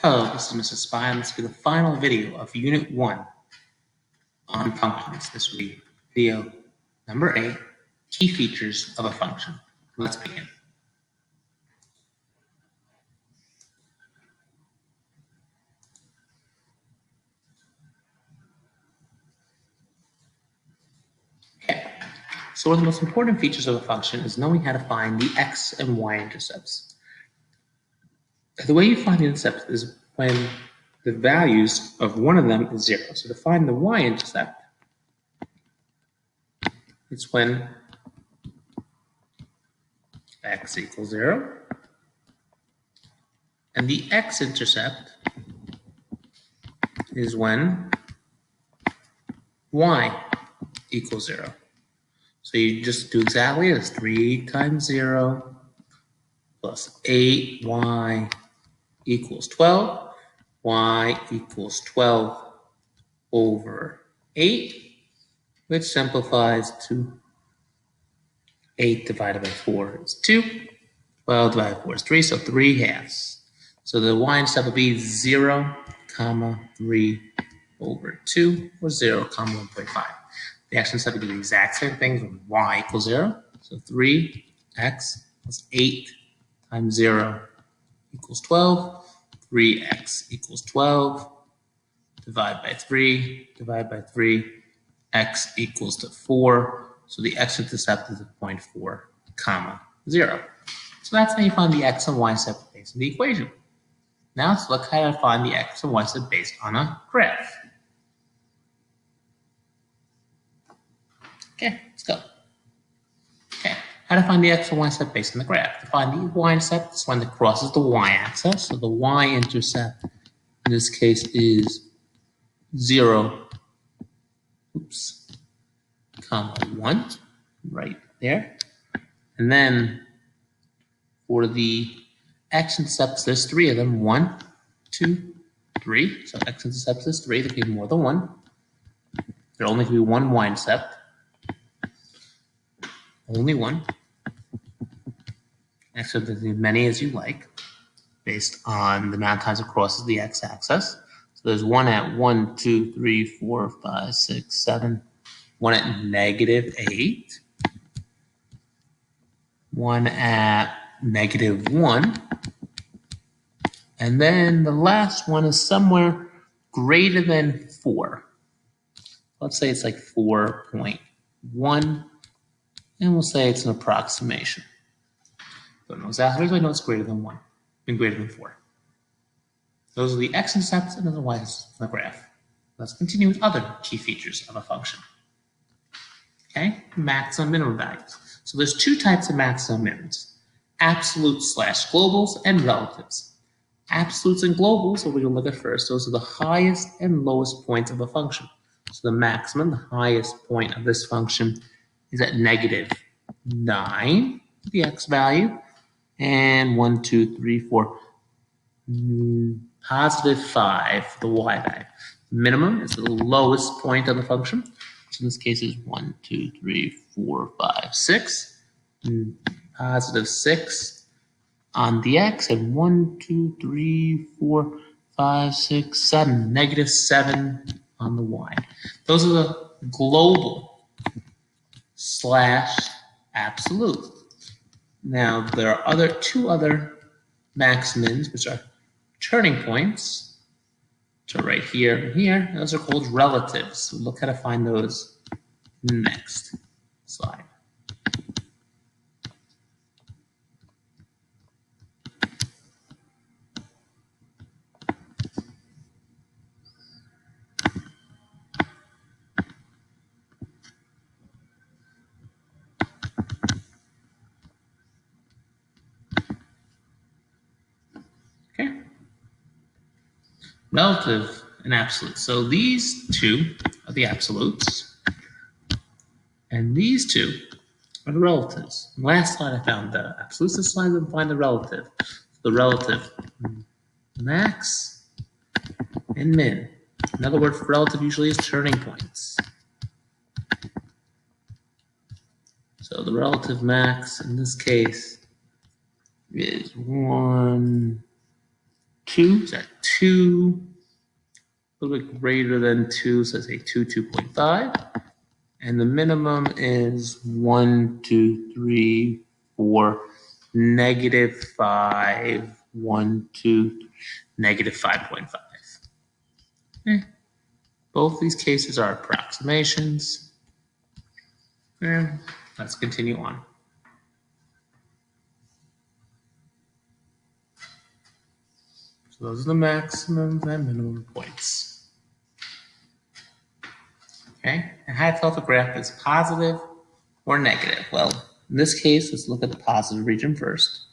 Hello, this is Mr. Spy, and this will be the final video of Unit 1 on functions. This will be video number 8, key features of a function. Let's begin. Okay, so one of the most important features of a function is knowing how to find the x and y intercepts. The way you find the intercepts is when the values of one of them is 0. So to find the y-intercept, it's when x equals 0, and the x-intercept is when y equals 0. So you just do exactly this. 3 times 0 plus 8y equals 12. Y equals 12 over 8, which simplifies to 8 divided by 4 is 2. 12 divided by 4 is 3, so 3 halves. So the y-intercept will be 0, 3 over 2, or 0, 1.5. The x-intercept will do the exact same thing when y equals 0. So 3x plus 8 times 0 equals 12. 3x equals 12. Divide by 3, x equals to 4. So the x-intercept is at 0.4, 0. So that's how you find the x and y-intercept based on the equation. Now let's look how to find the x and y-intercept based on a graph. Okay, let's go. Okay, how to find the x and y-intercept based on the graph. To find the y-intercept, it's when it crosses the y-axis. So the y-intercept in this case is 0, 1, right there. And then for the x-intercepts, there's 3 of them. 1, 2, 3. So x-intercepts is 3. There can be more than 1. There only can be one y-intercept. Only one. Actually, there's as many as you like, based on the amount of times it crosses the x-axis. So there's one at 1, 2, 3, 4, 5, 6, 7. One at negative 8. One at negative 1. And then the last one is somewhere greater than 4. Let's say it's like 4.1. And we'll say it's an approximation. Don't know exactly, but I know it's greater than 1 and greater than 4. Those are the x-intercepts and the y-intercepts on the graph. Let's continue with other key features of a function. Okay, maximum minimum values. So there's 2 types of maximum minimums: absolutes / globals and relatives. Absolutes and globals are what we'll look at first. Those are the highest and lowest points of a function. So the maximum, the highest point of this function, is at negative 9, the x value, and 1, 2, 3, 4, positive 5 for the y value. Minimum is the lowest point of the function. So in this case is 1, 2, 3, 4, 5, 6. Positive 6 on the x, and 1, 2, 3, 4, 5, 6, 7. Negative 7 on the y. Those are the global / absolute. Now there are 2 other maximums, which are turning points. So right here and here, those are called relatives. We'll look how to find those next slide. Okay. Relative and absolute. So these 2 are the absolutes, and these 2 are the relatives. Last slide I found the absolutes. This slide we find the relative. The relative max and min. Another word for relative usually is turning points. So the relative max in this case is 1, 2, is that 2? A little bit greater than 2, so say 2, 2.5. And the minimum is 1, 2, 3, 4, negative 5, 1, 2, negative 5.5. Okay. Both these cases are approximations. And let's continue on. So those are the maximum and minimum points. Okay, and how to tell if a graph is positive or negative? Well, in this case, let's look at the positive region first.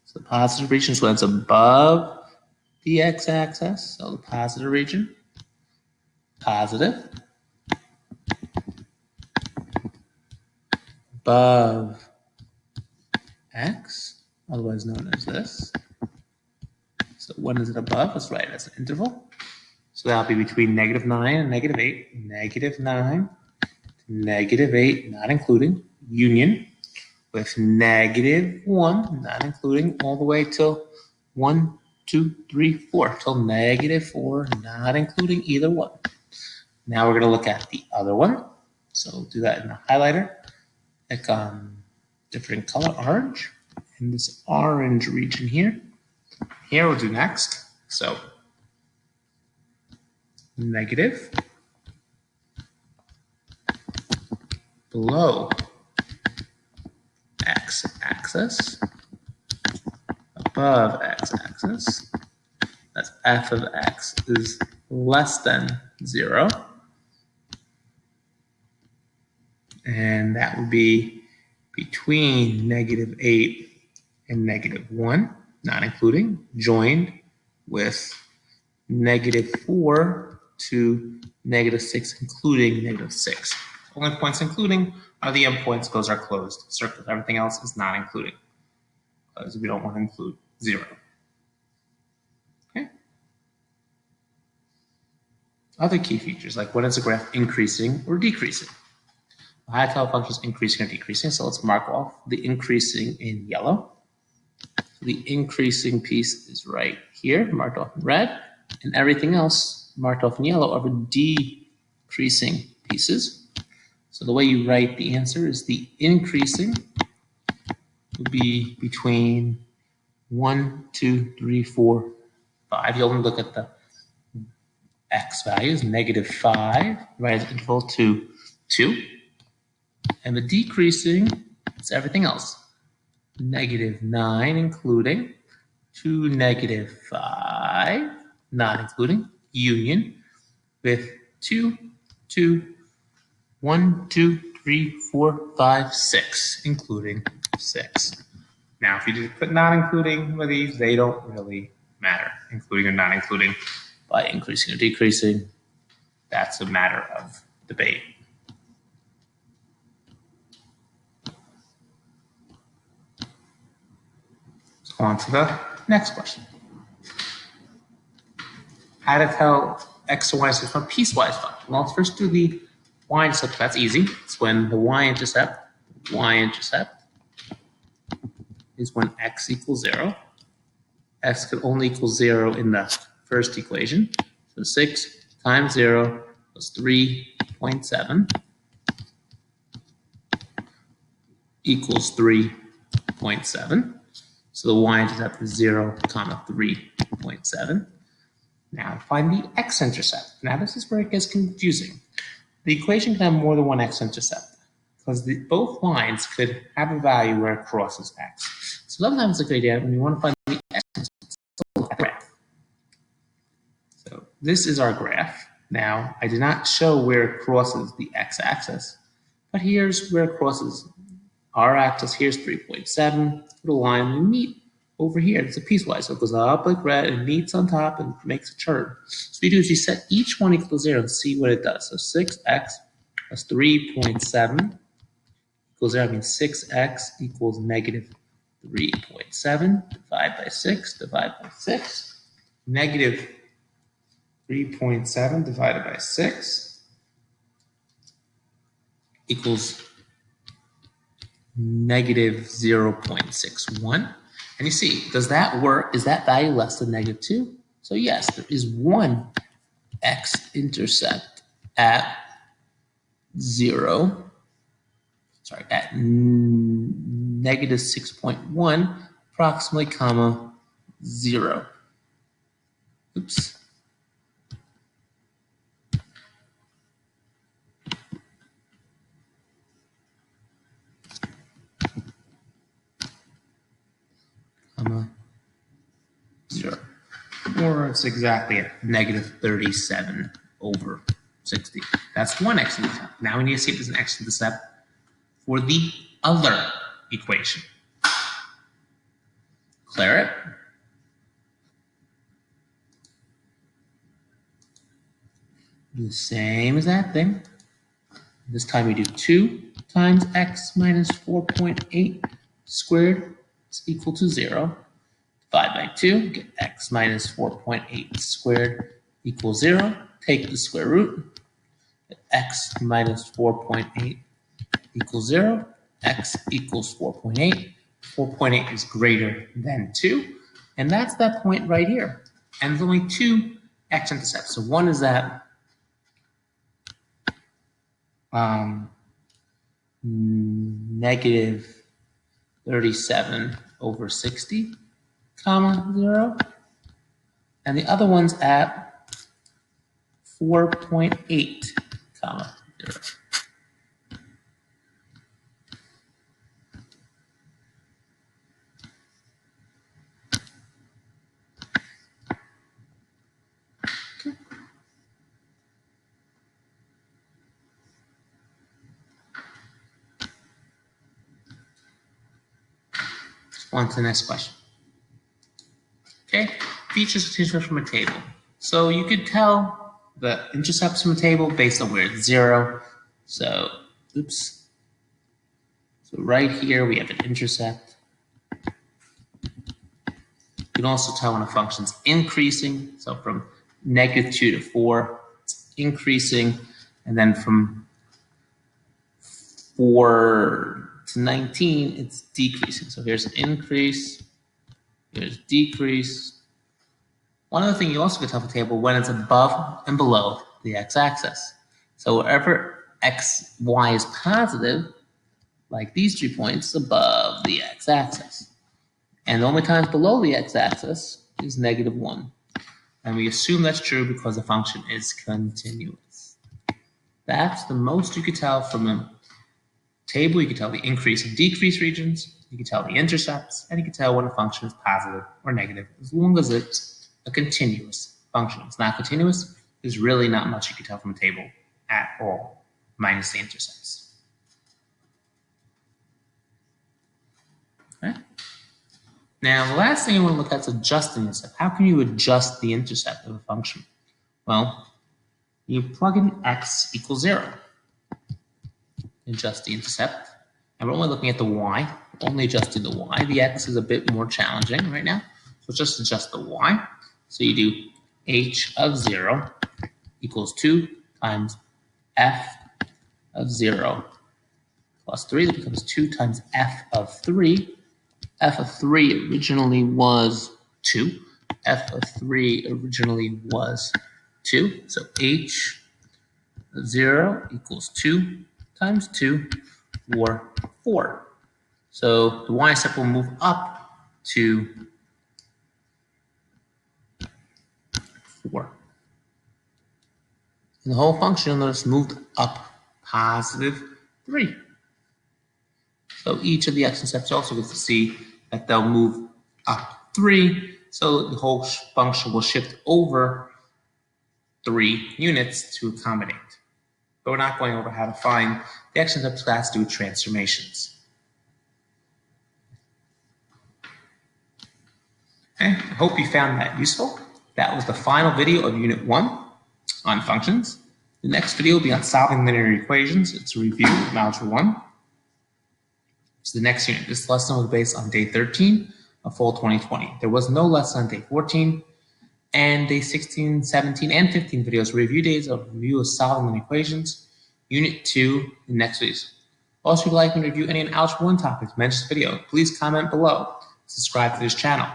So the positive region is when it's above the x-axis, so the positive region, positive, above x, otherwise known as this. So when is it above? Let's write it as an interval. So that'll be between negative 9 and negative 8. Negative 9 to negative 8, not including, union with negative 1, not including, all the way till 1, 2, 3, 4, till negative 4, not including either one. Now we're going to look at the other one. So we'll do that in the highlighter. Pick different color, orange. In this orange region here. Here we'll do next. So negative, below x-axis, above x-axis, that's f of x is less than 0. And that would be between negative 8 and negative 1, not including, joined with negative 4 to negative 6, including negative 6. Only points including are the endpoints. Those are closed circles. Everything else is not including, because we don't want to include 0. Okay. Other key features, like when is a graph increasing or decreasing? The high tell function is increasing or decreasing, so let's mark off the increasing in yellow. So the increasing piece is right here, marked off in red, and everything else marked off in yellow are the decreasing pieces. So the way you write the answer is the increasing will be between 1, 2, 3, 4, 5. You'll only look at the x values, negative 5, right as interval to 2. And the decreasing is everything else. Negative 9, including, to negative 5, not including, union, with 2, 2, 1, 2, 3, 4, 5, 6, including 6. Now, if you just put not including with these, they don't really matter, including or not including, by increasing or decreasing. That's a matter of debate. Let's go on to the next question. How to tell x and y is from a piecewise function? Well, let's first do the y-intercept. That's easy. It's when the y-intercept is when x equals 0. X could only equal 0 in the first equation. So 6 times 0 plus 3.7 equals 3.7. So the y-intercept is 0, 3.7. Now find the x-intercept. Now this is where it gets confusing. The equation can have more than one x-intercept because both lines could have a value where it crosses x. So sometimes it's a good idea when you want to find the x-intercept to look at the graph. So this is our graph. Now I did not show where it crosses the x-axis, but here's where it crosses our axis. Here's 3.7. Put a line we meet over here. It's a piecewise, so it goes up like red and meets on top and makes a turn. So what you do is you set each one equal to 0 and see what it does. So 6x plus 3.7 equals 0. I mean 6x equals negative 3.7. Divide by 6. Divide by 6. Negative 3.7 divided by 6 equals negative 0.61. And And you see, does that work? Is that value less than -2? So yes, there is one x-intercept at 0, sorry, at -6.1, approximately, comma, 0. Oops. Comma, 0. Or it's exactly at -37 over 60. That's one x-intercept. Now we need to see if there's an x-intercept for the other equation. Clear it. Do the same as that thing. This time we do 2 times x minus 4.8 squared is equal to 0. Divide by 2, get x minus 4.8 squared equals 0. Take the square root. Get x minus 4.8 equals 0. X equals 4.8. 4.8 is greater than 2. And that's that point right here. And there's only two x-intercepts. So one is that -37 over 60, comma, 0. And the other one's at 4.8, comma, 0. On to the next question. Okay, features of intercept from a table. So you could tell the intercepts from a table based on where it's 0. So, oops. So right here we have an intercept. You can also tell when a function's increasing. So from -2 to 4, it's increasing, and then from 4 to 19, it's decreasing. So here's an increase, here's decrease. One other thing you also can tell from the table when it's above and below the x-axis. So wherever y is positive, like these 3 points, above the x-axis. And the only times below the x-axis is -1. And we assume that's true because the function is continuous. That's the most you could tell from a table. You can tell the increase and decrease regions, you can tell the intercepts, and you can tell when a function is positive or negative, as long as it's a continuous function. If it's not continuous, there's really not much you can tell from a table at all, minus the intercepts. Okay. Now, the last thing I want to look at is adjusting the intercept. How can you adjust the intercept of a function? Well, you plug in x equals 0. Adjust the intercept. And we're only looking at the y, only adjusting the y. The x is a bit more challenging right now. So just adjust the y. So you do h of 0 equals 2 times f of 0 plus 3. That becomes 2 times f of 3. F of 3 originally was 2. F of 3 originally was 2. So h of 0 equals 2 times 2, or 4. So the y-intercept will move up to 4. And the whole function, you'll notice, moved up positive 3. So each of the x-intercepts also gets to see that they'll move up 3. So the whole function will shift over 3 units to accommodate. But we're not going over how to find the x-intercepts class to do transformations. Okay, I hope you found that useful. That was the final video of Unit 1 on functions. The next video will be on solving linear equations. It's a review of Algebra 1. So the next unit, this lesson was based on day 13 of fall 2020. There was no lesson on day 14, and day 16, 17, and 15 videos were review days of review of solving linear equations. Unit 2 in next week. Also, if you'd like me to review any Algebra 1 topics mentioned in this video, please comment below. subscribe to this channel.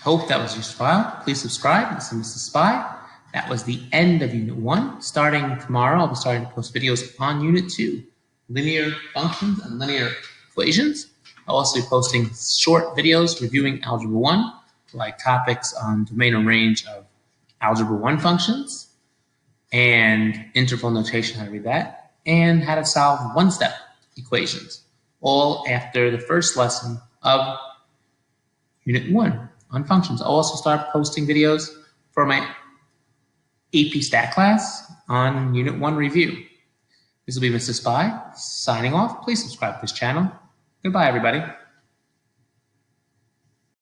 Hope that was useful. Please subscribe. This is Mr. Spy. That was the end of Unit 1. Starting tomorrow, I'll be starting to post videos on Unit 2, linear functions and linear equations. I'll also be posting short videos reviewing Algebra 1, like topics on domain and range of Algebra 1 functions, and interval notation, how to read that, and how to solve one-step equations, all after the first lesson of Unit 1 on functions. I'll also start posting videos for my AP Stat class on Unit 1 review. This will be Mr. Spy signing off. Please subscribe to this channel. Goodbye, everybody.